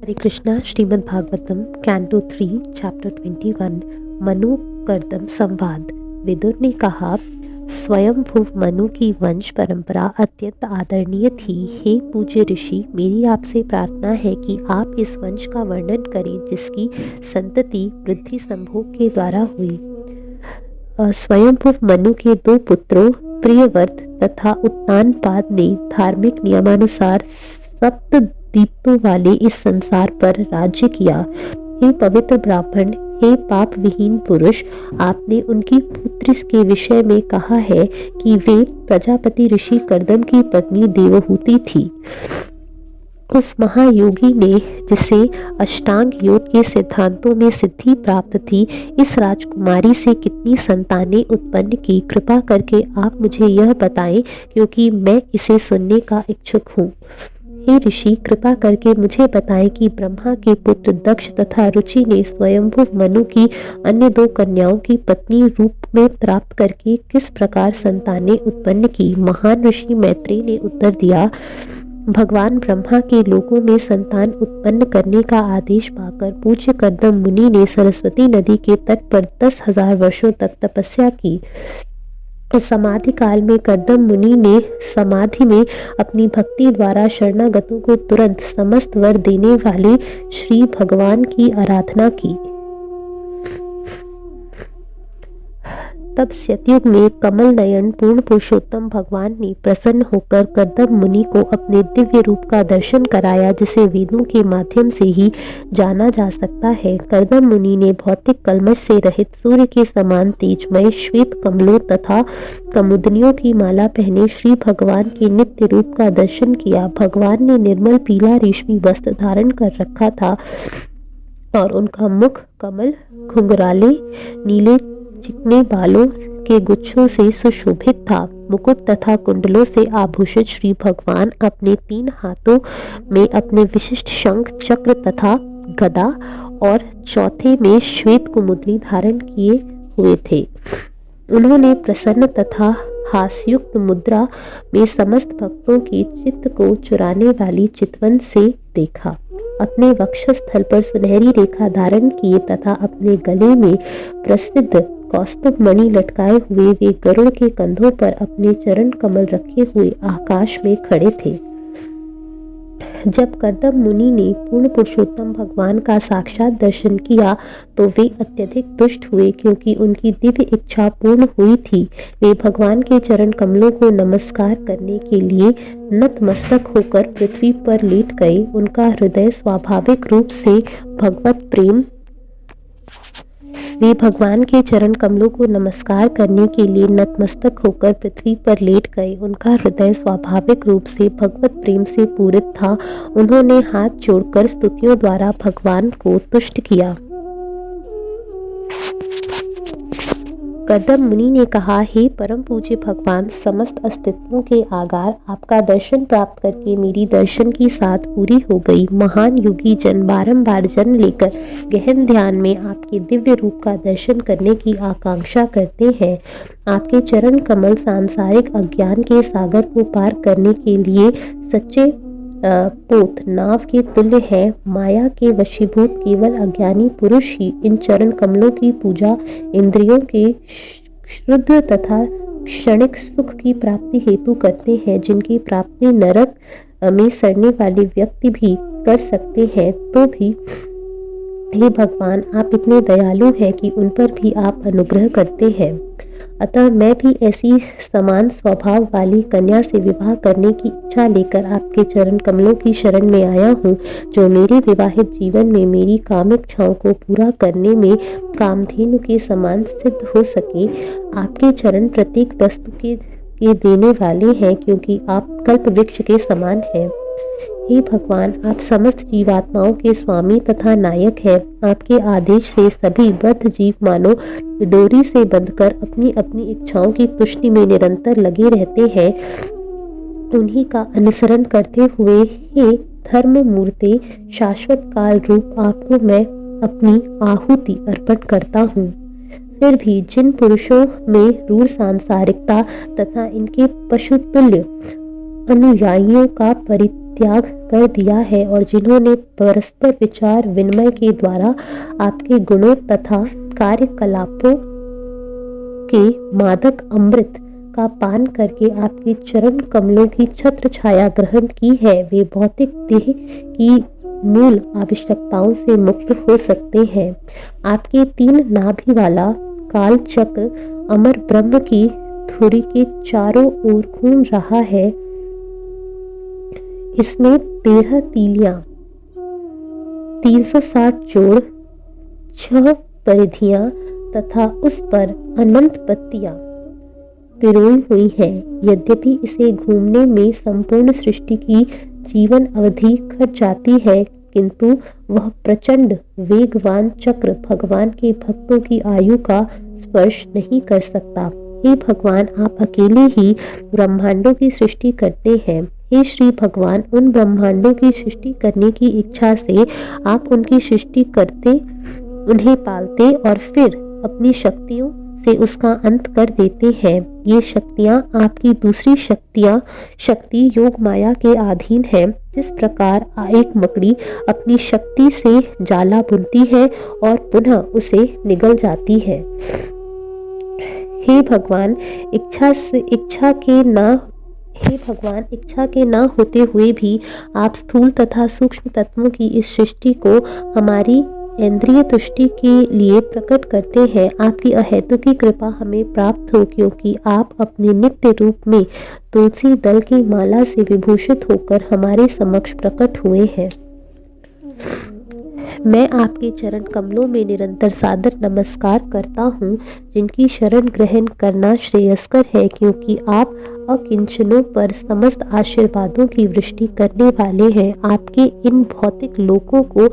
हरे Krishna. Shrimad Bhagavatam canto 3 chapter 21 Manu Kardam संवाद। विदुर ने कहा, स्वयंभुव मनु की वंश परंपरा अत्यंत आदरणीय थी। हे पूज्य ऋषि, मेरी आपसे प्रार्थना है कि आप इस वंश का वर्णन करें जिसकी संतति वृद्धि संभोग के द्वारा हुई। स्वयंभुव मनु के दो पुत्रों प्रियव्रत तथा उत्तानपाद ने धार्मिक नियमानुसार सप्त दीप्तों वाले इस संसार पर राज्य किया। हे पवित्र ब्राह्मण, हे पाप विहीन पुरुष, आपने उनकी पुत्री के विषय में कहा है कि वे प्रजापति ऋषि कर्दम की पत्नी देवहूति थी। उस महायोगी ने, जिसे अष्टांग योग के सिद्धांतों में सिद्धि प्राप्त थी, इस राजकुमारी से कितनी संतानें उत्पन्न की, कृपा करके आप मुझे यह बताएं, क्योंकि मैं इसे सुनने का इच्छुक हूँ। हे ऋषि, कृपा करके मुझे बताएं कि ब्रह्मा के पुत्र दक्ष तथा रुचि ने स्वयंभुव मनु की अन्य दो कन्याओं की पत्नी रूप में प्राप्त करके किस प्रकार संतानें उत्पन्न की। महान ऋषि मैत्रेय ने उत्तर दिया, भगवान ब्रह्मा के लोकों में संतान उत्पन्न करने का आदेश पाकर पूज्य कर्दम मुनि ने सरस्वती नदी के तट पर 10,000 वर्षों तक तपस्या की। समाधि काल में कर्दम मुनि ने समाधि में अपनी भक्ति द्वारा शरणागतों को तुरंत समस्त वर देने वाले श्री भगवान की आराधना की। तब सतयुग में कमल नयन पूर्ण पुरुषोत्तम भगवान ने प्रसन्न होकर कर्दम मुनि को अपने दिव्य रूप का दर्शन कराया, जिसे वेदों के माध्यम से ही जाना जा सकता है। कर्दम मुनि ने भौतिक कल्मश से रहित सूर्य के समान तेजमय श्वेत कमलों तथा कमुदनियों की माला पहने श्री भगवान के नित्य रूप का दर्शन किया। भगवान ने निर्मल पीला रेशमी वस्त्र धारण कर रखा था और उनका मुख कमल, घुंघराले, नीले चिकने बालों के गुच्छों से सुशोभित था। मुकुट तथा कुंडलों से आभूषित श्री भगवान अपने 3 हाथों में अपने विशिष्ट शंख, चक्र तथा गदा और चौथे में श्वेत कुमुदनी धारण किए हुए थे। उन्होंने प्रसन्न तथा हास्युक्त मुद्रा में समस्त भक्तों के चित्त को चुराने वाली चितवन से देखा। अपने वक्षस्थल पर सुनहरी रेखा धारण किए तथा अपने गले में प्रसिद्ध कौस्तुभ मणि लटकाए हुए वे गरुड़ के कंधों पर अपने चरण कमल रखे हुए आकाश में खड़े थे। जब कर्दम मुनि ने पूर्ण पुरुषोत्तम भगवान का साक्षात दर्शन किया तो वे अत्यधिक तुष्ट हुए, क्योंकि उनकी दिव्य इच्छा पूर्ण हुई थी। वे भगवान के चरण कमलों को नमस्कार करने के लिए नतमस्तक होकर पृथ्वी पर लेट गए। उनका हृदय स्वाभाविक रूप से भगवत प्रेम वे भगवान के चरण कमलों को नमस्कार करने के लिए नतमस्तक होकर पृथ्वी पर लेट गए। उनका हृदय स्वाभाविक रूप से भगवत प्रेम से पूरित था। उन्होंने हाथ जोड़कर स्तुतियों द्वारा भगवान को तुष्ट किया। कर्दम मुनि ने कहा, हे परम पूज्य भगवान, समस्त अस्तित्वों के आधार, आपका दर्शन प्राप्त करके मेरी दर्शन की साथ पूरी हो गई। महान योगी जन बारंबार जन्म लेकर गहन ध्यान में आपके दिव्य रूप का दर्शन करने की आकांक्षा करते हैं। आपके चरण कमल सांसारिक अज्ञान के सागर को पार करने के लिए सच्चे पोत नाव के तुल्य है। माया के वशीभूत केवल अज्ञानी पुरुष ही इन चरण कमलों की पूजा इंद्रियों के शुद्ध तथा क्षणिक सुख की प्राप्ति हेतु करते हैं, जिनकी प्राप्ति नरक में सड़ने वाले व्यक्ति भी कर सकते हैं। तो भी हे भगवान, आप इतने दयालु हैं कि उन पर भी आप अनुग्रह करते हैं। अतः मैं भी ऐसी समान स्वभाव वाली कन्या से विवाह करने की इच्छा लेकर आपके चरण कमलों की शरण में आया हूँ, जो मेरे विवाहित जीवन में मेरी कामिक इच्छाओं को पूरा करने में कामधेनु के समान सिद्ध हो सके। आपके चरण प्रत्येक वस्तु के देने वाले हैं, क्योंकि आप कल्प वृक्ष के समान हैं। हे भगवान, आप समस्त जीवात्माओं के स्वामी तथा नायक हैं। आपके आदेश से सभी बद्ध जीव मानो डोरी से बंधकर अपनी अपनी इच्छाओं की तुष्टि में निरंतर लगे रहते हैं। उन्हीं का अनुसरण करते हुए हे धर्म मूर्ति, शाश्वत काल रूप आपको मैं अपनी आहुति अर्पण करता हूँ। फिर भी जिन पुरुषों में रूढ़ सांसारिकता तथा इनके पशुतुल्य अनुयायियों का त्याग कर दिया है और जिन्होंने परस्पर विचार विनिमय के द्वारा आपके गुणों तथा कार्यकलापों के मादक अमृत का पान करके आपके चरण कमलों की छत्र छाया ग्रहण की है, वे भौतिक देह की मूल आवश्यकताओं से मुक्त हो सकते हैं। आपके 3 नाभि वाला काल चक्र अमर ब्रह्म की धुरी के चारों ओर घूम रहा है। इसमें 13 तीलियां, 360 जोड़, 6 परिधियां तथा उस पर अनंत पत्तियां पिरोई हुई है। यद्यपि इसे घूमने में संपूर्ण सृष्टि की जीवन अवधि खर्च जाती है, किंतु वह प्रचंड वेगवान चक्र भगवान के भक्तों की आयु का स्पर्श नहीं कर सकता। हे भगवान, आप अकेले ही ब्रह्मांडों की सृष्टि करते हैं। हे श्री भगवान, उन ब्रह्मांडों की सृष्टि करने की इच्छा से आप उनकी सृष्टि करते, उन्हें पालते और फिर अपनी शक्तियों से उसका अंत कर देते हैं। ये शक्तियाँ आपकी दूसरी शक्ति योग माया के अधीन है। जिस प्रकार एक मकड़ी अपनी शक्ति से जाला बुनती है और पुनः उसे निगल जाती है। हे भगवान, इच्छा के न होते हुए भी आप स्थूल तथा सूक्ष्म तत्वों की इस सृष्टि को हमारी इंद्रिय तुष्टि के लिए प्रकट करते हैं। आपकी अहेतुकी कृपा हमें प्राप्त हो, क्योंकि आप अपने नित्य रूप में तुलसी दल की माला से विभूषित होकर हमारे समक्ष प्रकट हुए हैं। मैं आपके चरण कमलों में निरंतर सादर नमस्कार करता हूँ, जिनकी शरण ग्रहण करना श्रेयस्कर है, क्योंकि आप अकिंचनों पर समस्त आशीर्वादों की वृष्टि करने वाले हैं। आपके इन भौतिक लोकों को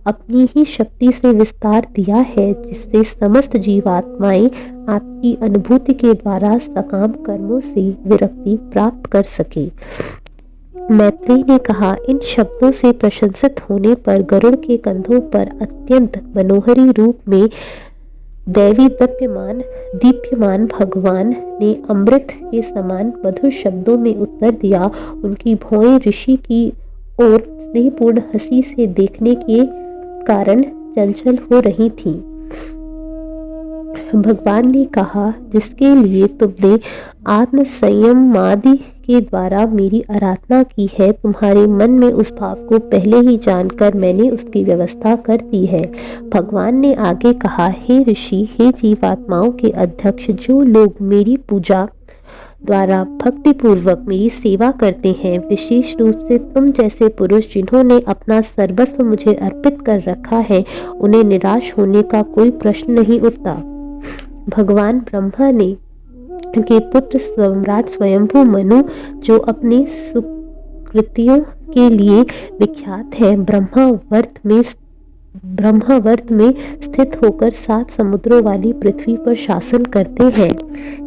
अपनी ही शक्ति से विस्तार दिया है, जिससे समस्त जीवात्माएं आपकी अनुभूति के द्वारा सकाम कर्मों से विरक्ति प्राप्त कर सके। मैत्री ने कहा, इन शब्दों से प्रशंसित होने पर गरुड़ के कंधों पर अत्यंत मनोहरी रूप में दैवी दीप्यमान भगवान ने अमृत के समान मधुर शब्दों में उत्तर दिया। उनकी भौएं ऋषि की ओर स्नेहपूर्ण हंसी से देखने के कारण चंचल हो रही थीं। भगवान ने कहा, जिसके लिए तुमने आत्म संयमादि के द्वारा मेरी आराधना की है, तुम्हारे मन में उस भाव को पहले ही जानकर मैंने उसकी व्यवस्था कर दी है। भगवान ने आगे कहा, हे ऋषि, हे जीवात्माओं के अध्यक्ष, जो लोग मेरी पूजा द्वारा भक्ति पूर्वक मेरी सेवा करते हैं, विशेष रूप से तुम जैसे पुरुष जिन्होंने अपना सर्वस्व मुझे अर्पित कर रखा है, उन्हें निराश होने का कोई प्रश्न नहीं उठता। भगवान ब्रह्मा ने के पुत्र सम्राट स्वयंभू मनु, जो अपने सुकृतियों के लिए विख्यात है, ब्रह्मावर्त में स्थित होकर 7 समुद्रों वाली पृथ्वी पर शासन करते हैं।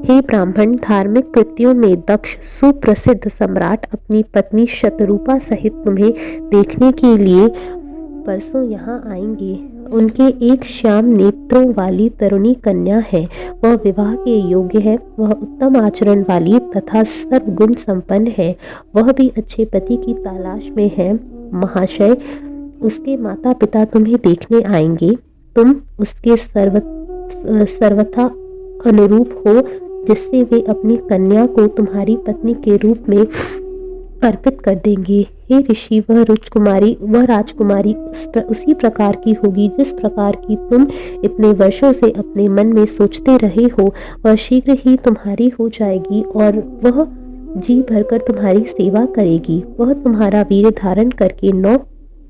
हे ब्राह्मण, धार्मिक कृत्यों में दक्ष सुप्रसिद्ध सम्राट अपनी पत्नी शतरूपा सहित तुम्हें देखने के लिए परसों यहाँ आएंगे। उनके एक श्याम नेत्रों वाली तरुणी कन्या है, वह विवाह के योग्य है, वह उत्तम आचरण वाली तथा सर्वगुण संपन्न है, वह भी अच्छे पति की तलाश में है। महाशय, उसके माता पिता तुम्हें देखने आएंगे। तुम उसके सर्वथा अनुरूप हो, जिससे वे अपनी कन्या को तुम्हारी पत्नी के रूप में अर्पित कर देंगे। हे ऋषि, वह राजकुमारी उसी प्रकार की होगी जिस प्रकार की तुम इतने वर्षों से अपने मन में सोचते रहे हो। वह शीघ्र ही तुम्हारी हो जाएगी और वह जी भरकर तुम्हारी सेवा करेगी। वह तुम्हारा वीर्य धारण करके 9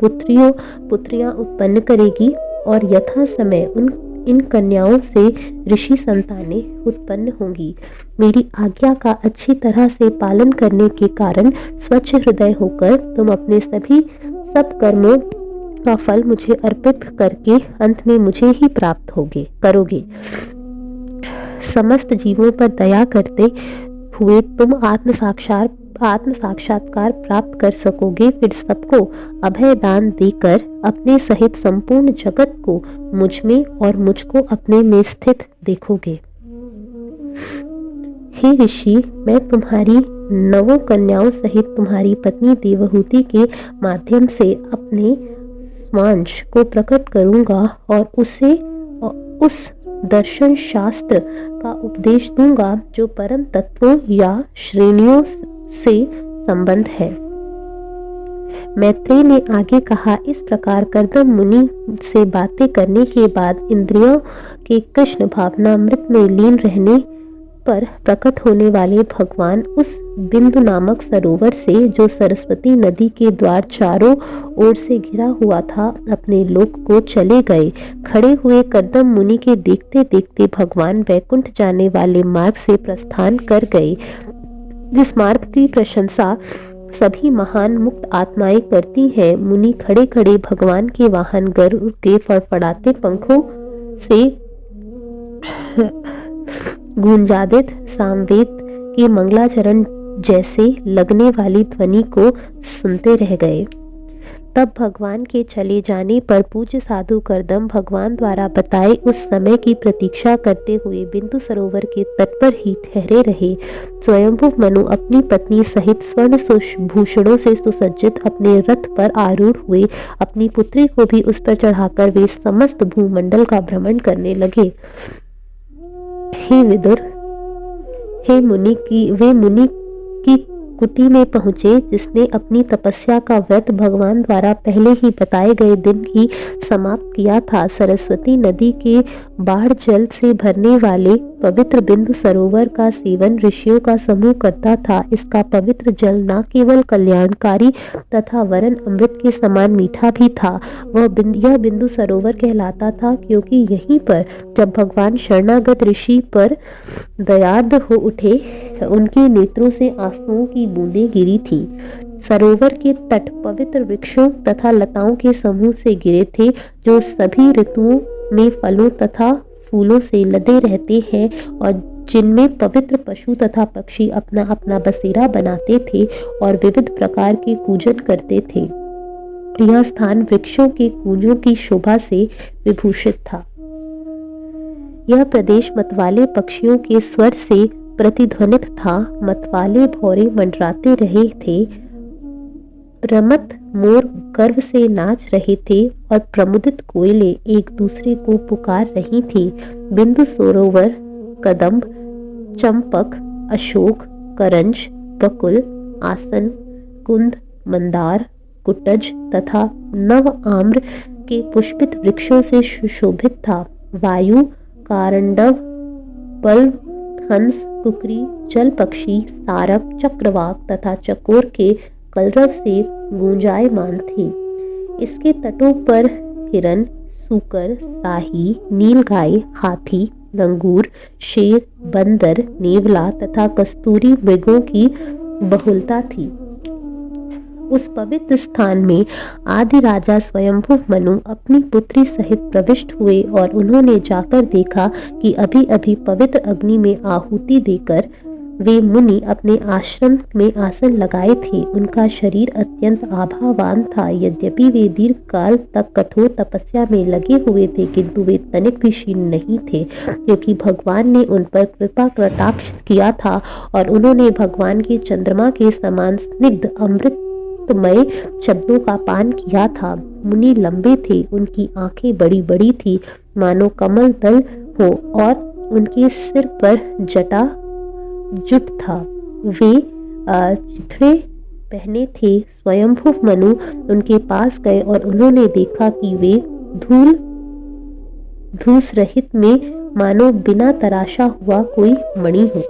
पुत्रियां उत्पन्न करेगी और यथा समय इन कन्याओं से ऋषि संतानें उत्पन्न होंगी। मेरी आज्ञा का अच्छी तरह से पालन करने के कारण स्वच्छ हृदय होकर तुम अपने सब कर्मों का फल मुझे अर्पित करके अंत में मुझे ही प्राप्त करोगे। समस्त जीवों पर दया करते हुए तुम आत्म साक्षात्कार प्राप्त कर सकोगे। फिर सबको अभय दान देकर अपने सहित संपूर्ण जगत को मुझ में और मुझको अपने में स्थित देखोगे। हे ऋषि, मैं तुम्हारी 9 कन्याओं सहित तुम्हारी पत्नी देवहूति के माध्यम से अपने स्वांश को प्रकट करूंगा और उसे उस दर्शन शास्त्र का उपदेश दूंगा जो परम तत्वों या श्रेणियों से संबंध है। मैत्रेय ने आगे कहा, इस प्रकार कर्दम मुनि से बातें करने के बाद इंद्रियों के कृष्ण भावनामृत में लीन रहने पर प्रकट होने वाले भगवान उस बिंदु नामक सरोवर से, जो सरस्वती नदी के द्वार चारों ओर से घिरा हुआ था, अपने लोक को चले गए। खड़े हुए कर्दम मुनि के देखते देखते भगवान वैकुंठ जाने वाले मार्ग से प्रस्थान कर गए, जिस मार्ग की प्रशंसा सभी महान मुक्त आत्माएं करती हैं। मुनि खड़े खड़े भगवान के वाहन गरुड़ के फड़फड़ाते पंखों से गूंजादित सामवेद के मंगलाचरण जैसे लगने वाली ध्वनि को सुनते रह गए। तब भगवान के चले जाने पर पूज्य साधु कर्दम भगवान द्वारा बताए उस समय की प्रतीक्षा करते हुए बिंदु सरोवर के तट पर ही ठहरे रहे। स्वयंभू मनु अपनी पत्नी सहित स्वर्ण भूषणों से सुसज्जित अपने रथ पर आरूढ़ हुए। अपनी पुत्री को भी उस पर चढ़ाकर वे समस्त भूमंडल का भ्रमण करने लगे। हे विदुर, वे मुनि की कुटी में पहुंचे, जिसने अपनी तपस्या का व्रत भगवान द्वारा पहले ही बताए गए दिन ही समाप्त किया था। सरस्वती नदी के बाढ़ जल से भरने वाले पवित्र बिंदु सरोवर का सेवन ऋषियों का समूह करता था। इसका पवित्र जल न केवल कल्याणकारी तथा वरन अमृत के समान मीठा भी था। यह बिंदु सरोवर कहलाता था क्योंकि यहीं पर जब भगवान शरणागत ऋषि पर दयार्द हो उठे, उनके नेत्रों से आंसुओं की बूंदें गिरी थी। सरोवर के तट पवित्र वृक्षों तथा लताओं के समूह से गिरे थे, जो सभी ऋतुओं में फलों तथा फूलों से लदे रहते हैं और जिनमें पवित्र पशु तथा पक्षी अपना अपना बसेरा बनाते थे और विविध प्रकार के कूजन करते थे। यह स्थान वृक्षों के कूंजों की शोभा से विभूषित था। यह प्रदेश मतवाले पक्षियों के स्वर से प्रतिध्वनित था। मतवाले भौरे मंडराते रहे थे, प्रमथ मोर गर्व से नाच रहे थे और प्रमुदित कोयले एक दूसरे को पुकार रही थी। बिंदु सरोवर कदम्ब, चंपक, अशोक, करंज, बकुल, आसन, कुंद, मंदार, कुटज तथा नव आम्र के पुष्पित वृक्षों से सुशोभित था। वायु, कारंडव, पल्व, हंस, कुकरी, जल पक्षी, सारक, चक्रवाक तथा चकोर के कलरव से गूंजायमान थे। इसके तटों पर हिरन, सूकर, शाही, नीलगाय, हाथी, लंगूर, शेर, बंदर, नेवला तथा कस्तूरी मृगों की बहुलता थी। उस पवित्र स्थान में आदि राजा स्वयंभू मनु अपनी पुत्री सहित प्रविष्ट हुए और उन्होंने जाकर देखा कि अभी अभी पवित्र अग्नि में आहुति देकर वे मुनि अपने आश्रम में आसन लगाए थे। उनका शरीर अत्यंत आभावान था। यद्यपि वे दीर्घ काल तक कठोर तपस्या में लगे हुए थे, किंतु वे तनिक भी क्षीण नहीं थे, क्योंकि भगवान ने उन पर कृपा कटाक्ष किया था और उन्होंने भगवान के चंद्रमा के समान स्निग्ध अमृतमय शब्दों का पान किया था। मुनि लंबे थे, उनकी आंखें बड़ी बड़ी थी, मानो कमल दल हो, और उनके सिर पर जटा जुट था। वे चिथड़े पहने थे। स्वयंभू मनु उनके पास गए और उन्होंने देखा कि वे धूस रहित में मानो बिना तराशा हुआ कोई मणि हो।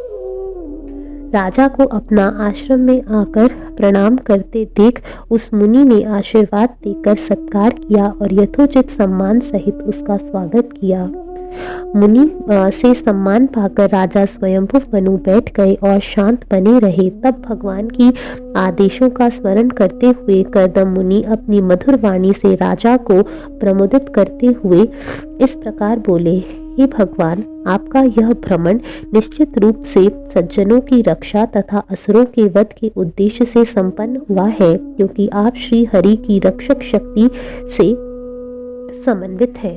राजा को अपना आश्रम में आकर प्रणाम करते देख उस मुनि ने आशीर्वाद देकर सत्कार किया और यथोचित सम्मान सहित उसका स्वागत किया। मुनि से सम्मान पाकर राजा स्वयंभू मनु बैठ गए और शांत बने रहे। तब भगवान की आदेशों का स्मरण करते हुए कर्दम मुनि अपनी मधुर वाणी से राजा को प्रमुदित करते हुए इस प्रकार बोले, हे भगवान, आपका यह भ्रमण निश्चित रूप से सज्जनों की रक्षा तथा असुरों के वध के उद्देश्य से संपन्न हुआ है, क्योंकि आप श्री हरि की रक्षक शक्ति से समन्वित है।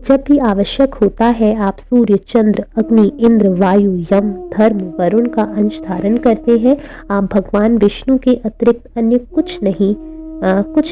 जब भी आवश्यक होता है आप सूर्य, चंद्र, अग्नि, इंद्र, वायु, यम, धर्म, वरुण का अंश धारण करते हैं। आप भगवान विष्णु के अतिरिक्त अन्य कुछ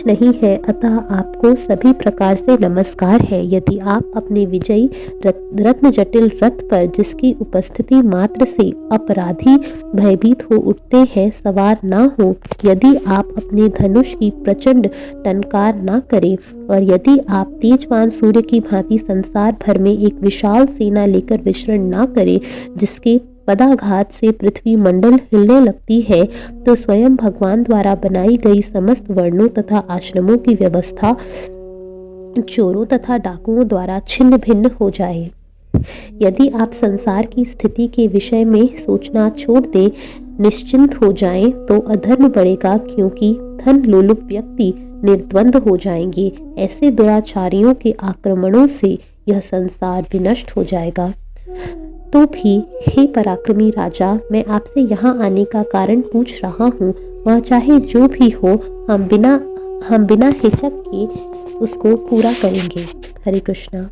नहीं है, अतः आपको सभी प्रकार से नमस्कार है। यदि आप अपने विजयी रत्न जटिल रथ पर, जिसकी उपस्थिति मात्र से अपराधी भयभीत हो उठते हैं, सवार ना हो, यदि आप अपने धनुष की प्रचंड टंकार ना करें, और यदि आप तेजवान सूर्य की भांति संसार भर में एक विशाल सेना लेकर विचरण ना करें, जिसके पदाघात से पृथ्वी मंडल हिलने लगती है, तो स्वयं भगवान द्वारा बनाई गई समस्त वर्णों तथा आश्रमों की व्यवस्था चोरों तथा डाकुओं द्वारा छिन्न भिन्न हो जाए। यदि आप संसार की स्थिति के विषय में सोचना छोड़ दें, निश्चिंत हो जाएं, तो अधर्म बढ़ेगा, क्योंकि धन लोलुप व्यक्ति निर्द्वंद हो जाएंगे। ऐसे दुराचारियों के आक्रमणों से यह संसार विनष्ट हो जाएगा। तो भी हे पराक्रमी राजा, मैं आपसे यहाँ आने का कारण पूछ रहा हूँ। वह चाहे जो भी हो, हम बिना हिचक के उसको पूरा करेंगे। हरे कृष्णा।